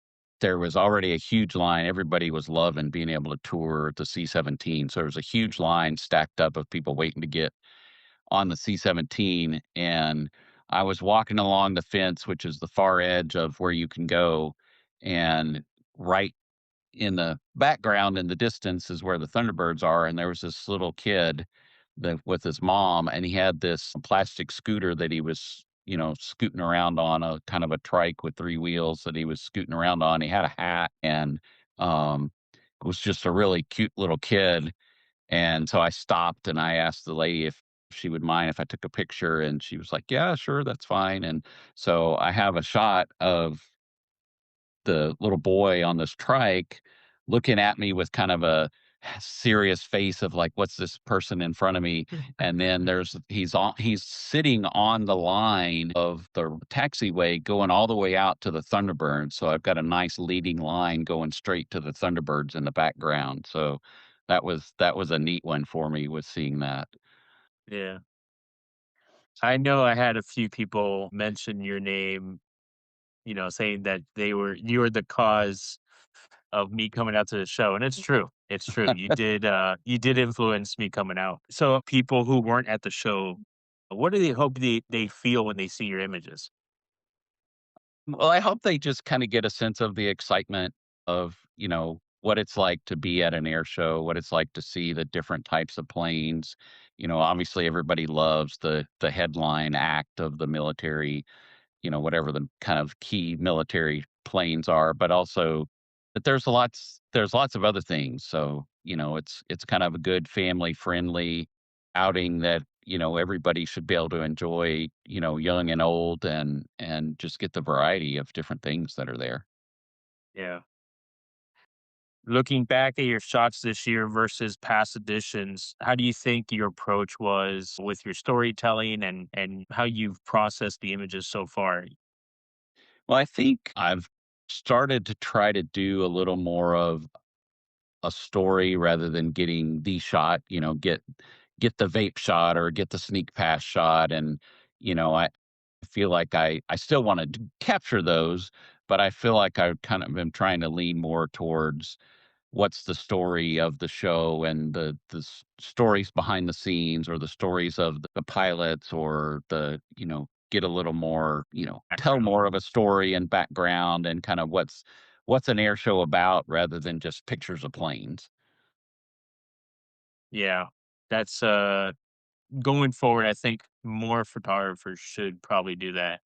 there was already a huge line. Everybody was loving being able to tour the C-17. So there was a huge line stacked up of people waiting to get on the C-17, and I was walking along the fence, which is the far edge of where you can go, and right in the background in the distance is where the Thunderbirds are, and there was this little kid with his mom, and he had this plastic scooter that he was, scooting around on, a kind of a trike with three wheels that he was scooting around on. He had a hat, and was just a really cute little kid. And so I stopped and I asked the lady if she would mind if I took a picture, and she was like, "Yeah, sure, that's fine." And so I have a shot of the little boy on this trike looking at me with kind of a serious face of like, what's this person in front of me? And then he's sitting on the line of the taxiway going all the way out to the Thunderbirds. So I've got a nice leading line going straight to the Thunderbirds in the background. So that was a neat one for me, with seeing that. Yeah. I know I had a few people mention your name, saying that you were the cause of me coming out to the show, and it's true. It's true. You did influence me coming out. So people who weren't at the show, what do they hope they feel when they see your images? Well, I hope they just kinda get a sense of the excitement of, what it's like to be at an air show, what it's like to see the different types of planes. Obviously, everybody loves the headline act of the military, whatever the kind of key military planes are, but also that there's lots of other things. So, it's kind of a good family friendly outing that, everybody should be able to enjoy, young and old, and just get the variety of different things that are there. Yeah. Looking back at your shots this year versus past editions, how do you think your approach was with your storytelling and how you've processed the images so far? Well, I think I've started to try to do a little more of a story rather than getting the shot, get the vape shot or get the sneak pass shot. And, I feel like I still want to capture those, but I feel like I kind of am trying to lean more towards what's the story of the show, and the stories behind the scenes, or the stories of the pilots, or get a little more, tell Background. more of a story and background, and kind of what's an air show about rather than just pictures of planes. Yeah. That's going forward, I think more photographers should probably do that.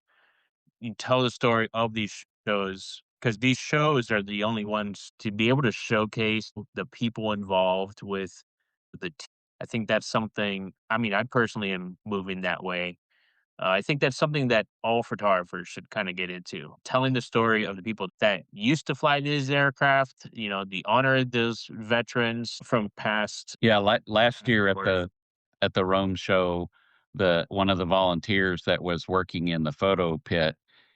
You tell the story of these shows because these shows are the only ones to be able to showcase the people involved with the. I think that's something. I mean, I personally am moving that way. I think that's something that all photographers should kind of get into, telling the story of the people that used to fly these aircraft, the honor of those veterans from past Yeah, last year wars. at the Rome show, the one of the volunteers that was working in the photo pit,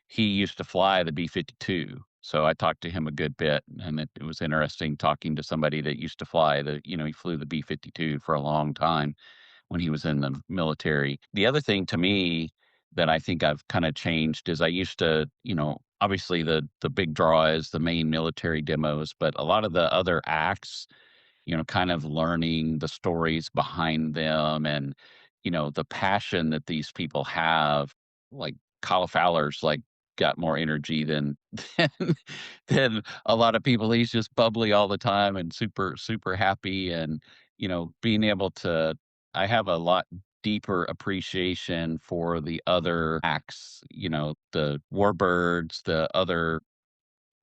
he used to fly the B-52. So I talked to him a good bit, and it was interesting talking to somebody that used to fly he flew the B-52 for a long time when he was in the military. The other thing to me that I think I've kind of changed is I used to, obviously the big draw is the main military demos, but a lot of the other acts, kind of learning the stories behind them and, the passion that these people have. Like Kyle Fowler's like got more energy than than, than a lot of people. He's just bubbly all the time and super, super happy. And, being able to I have a lot deeper appreciation for the other acts, the warbirds, the other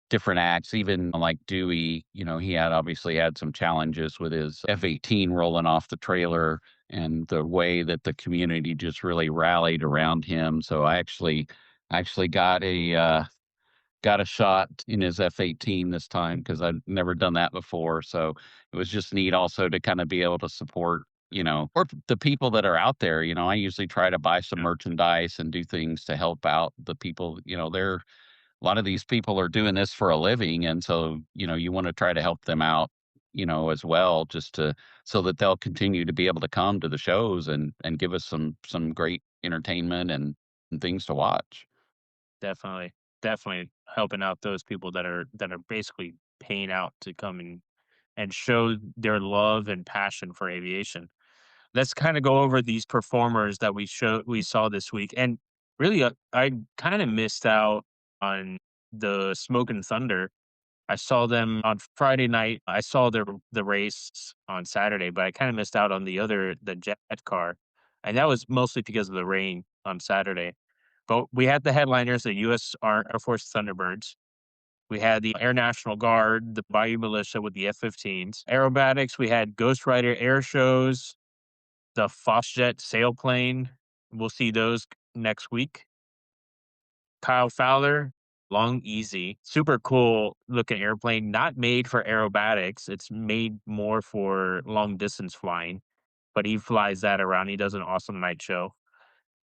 different acts, even like Dewey, he had obviously had some challenges with his F-18 rolling off the trailer and the way that the community just really rallied around him. So I actually got a shot in his F-18 this time because I'd never done that before. So it was just neat also to kind of be able to support, or the people that are out there. I usually try to buy some Yeah, merchandise and do things to help out the people. A lot of these people are doing this for a living, and so, you wanna try to help them out, as well, just to so that they'll continue to be able to come to the shows and give us some great entertainment and things to watch. definitely, definitely helping out those people that are basically paying out to come and show their love and passion for aviation. Let's kind of go over these performers that we saw this week. And really, I kind of missed out on the Smoke and Thunder. I saw them on Friday night. I saw the race on Saturday, but I kind of missed out on the jet car, and that was mostly because of the rain on Saturday. But we had the headliners, the U.S. Air Force Thunderbirds. We had the Air National Guard, the Bayou Militia with the F-15s. Aerobatics, we had Ghost Rider air shows, the Fosjet sailplane. We'll see those next week. Kyle Fowler, Long Easy. Super cool looking airplane, not made for aerobatics. It's made more for long distance flying, but he flies that around. He does an awesome night show.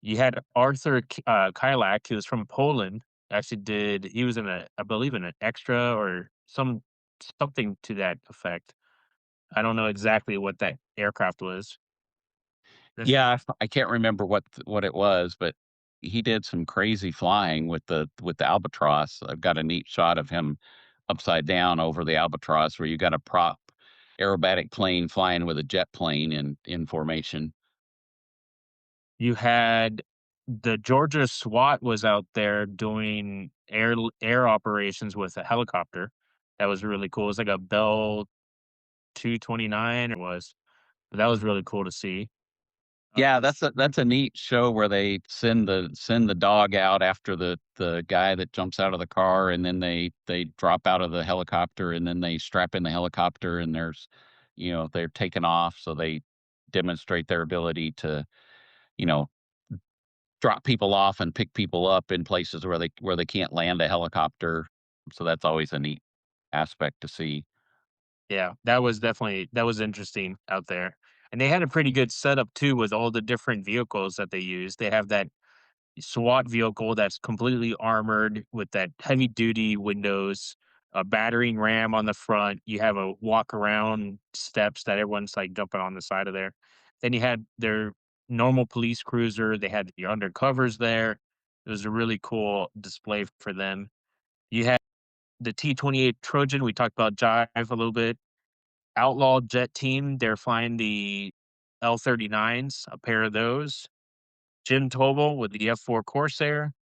You had Arthur Kylak, who was from Poland. Actually, he was in I believe, in an extra or something to that effect. I don't know exactly what that aircraft was. That's Yeah, I can't remember what it was, but he did some crazy flying with the Albatross. I've got a neat shot of him upside down over the Albatross where you got a prop aerobatic plane flying with a jet plane in formation. You had the Georgia SWAT was out there doing air operations with a helicopter. That was really cool. It was like a Bell 229 it was. But that was really cool to see. Yeah, that's a neat show where they send the dog out after the guy that jumps out of the car, and then they drop out of the helicopter, and then they strap in the helicopter, and they're taken off, so they demonstrate their ability to, you know, drop people off and pick people up in places where they can't land a helicopter. So that's always a neat aspect to see. Yeah, that was interesting out there. And they had a pretty good setup too with all the different vehicles that they used. They have that SWAT vehicle that's completely armored with that heavy duty windows, a battering ram on the front. You have a walk around steps that everyone's like jumping on the side of there. Then you had their normal police cruiser. They had the undercovers there. It was a really cool display for them. You had the T-28 Trojan. We talked about Jive a little bit. Outlaw Jet Team. They're flying the L-39s, a pair of those. Jim Tobel with the F-4 Corsair.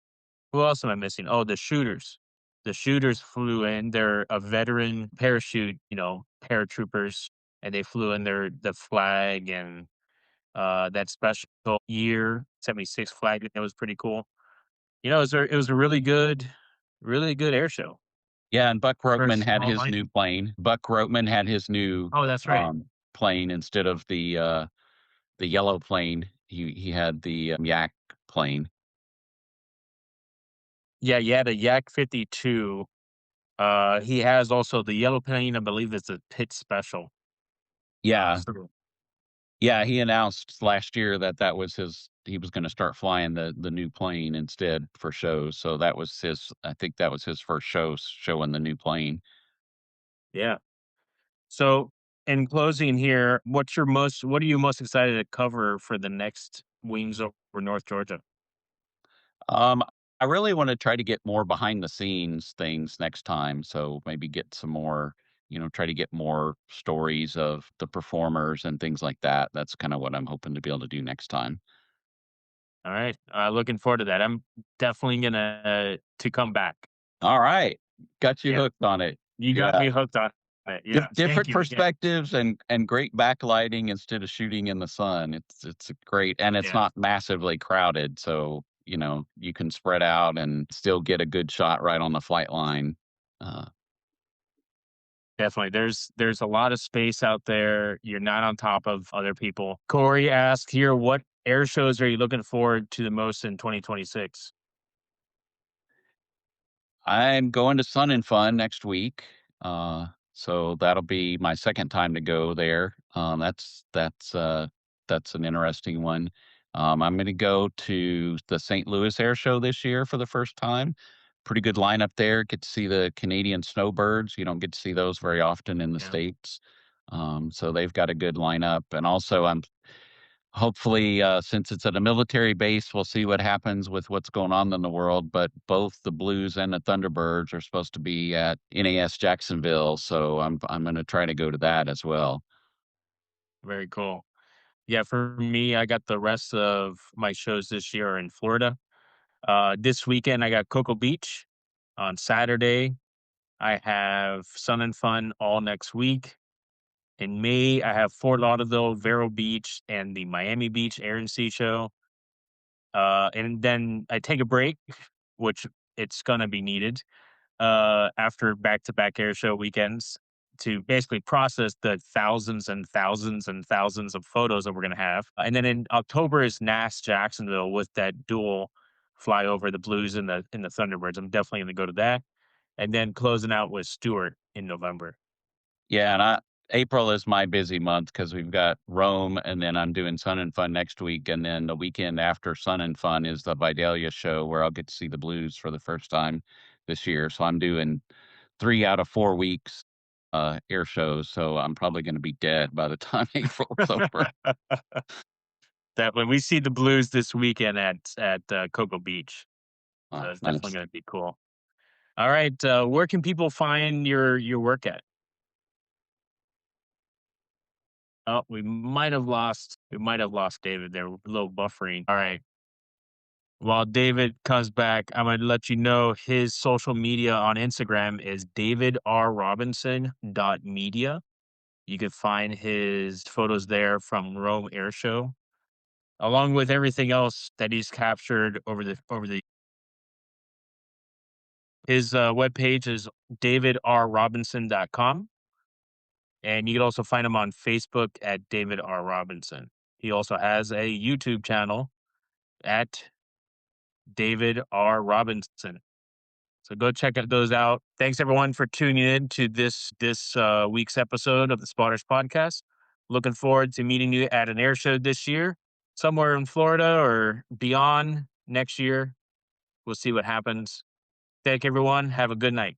Who else am I missing? Oh, the Shooters. The Shooters flew in. They're a veteran parachute, paratroopers, and they flew in the flag and that special year 76 flag. That was pretty cool. It was a really good air show Yeah, and for a Buck small night. Rotman had his new, Oh, that's right. plane instead of the yellow plane. He had the, Yak plane. Yeah, yeah, the Yak 52. He has also the yellow plane, I believe it's a pit special. Yeah. So Yeah, he announced last year that that was his he was gonna start flying the new plane instead for shows, so that was his I think that was his first show showing the new plane. yeah. So in closing here, what are you most excited to cover for the next Wings Over North Georgia? Um, I really wanna try to get more behind the scenes things next time, so maybe get some more try to get more stories of the performers and things like that. That's kinda what I'm hoping to be able to do next time. All right. Looking forward to that. I'm definitely gonna to come back. Alright. Got you Yeah. hooked on it. You got Yeah. me hooked on it. Yeah. Thank Different you. Yeah. perspectives and great backlighting instead of shooting in the sun. It's a great and it's Yeah. not massively crowded, so, you can spread out and still get a good shot right on the flight line. Uh, Definitely. There's a lot of space out there. You're not on top of other people. Corey asked here, what air shows are you looking forward to the most in 2026? I'm going to Sun and Fun next week, so that'll be my second time to go there. That's an interesting one. I'm gonna go to the St. Louis Air Show this year for the first time. Pretty good lineup there. Get to see the Canadian snowbirds. You don't get to see those very often in the Yeah. States. So they've got a good lineup. And also I'm hopefully, since it's at a military base, we'll see what happens with what's going on in the world. But both the Blues and the Thunderbirds are supposed to be at NAS Jacksonville, so I'm going to try to go to that as well. Very cool. Yeah, for me, I got the rest of my shows this year in Florida. This weekend I got Cocoa Beach. On Saturday, I have Sun and Fun all next week. In May, I have Fort Lauderdale, Vero Beach, and the Miami Beach Air and Sea Show. And then I take a break, which it's gonna be needed after back-to-back air show weekends to basically process the thousands and thousands and thousands of photos that we're gonna have. And then in October is NAS Jacksonville with that dual fly over the Blues and the Thunderbirds. I'm definitely gonna go to that. And then closing out with Stewart in November. Yeah, and April is my busy month because we've got Rome, and then I'm doing Sun and Fun next week, and then the weekend after Sun and Fun is the Vidalia show where I'll get to see the Blues for the first time this year. So I'm doing 3 out of 4 weeks, air shows, so I'm probably gonna be dead by the time April's over. That when we see the Blues this weekend at Cocoa Beach, so Ah, it's definitely nice. gonna be cool. All right, where can people find your work at? Oh, we might have lost David there, a little buffering. All right. While David comes back, I'm gonna let you know his social media on Instagram is davidrrobinson.media. You can find his photos there from Rome Air Show, along with everything else that he's captured over the his webpage is davidrrobinson.com. And you can also find him on Facebook at David R. Robinson. He also has a YouTube channel at David R. Robinson. So go check those out. Thanks everyone for tuning in to this week's episode of the Spotters Podcast. Looking forward to meeting you at an air show this year, somewhere in Florida or beyond next year. We'll see what happens. Thank everyone. Have a good night.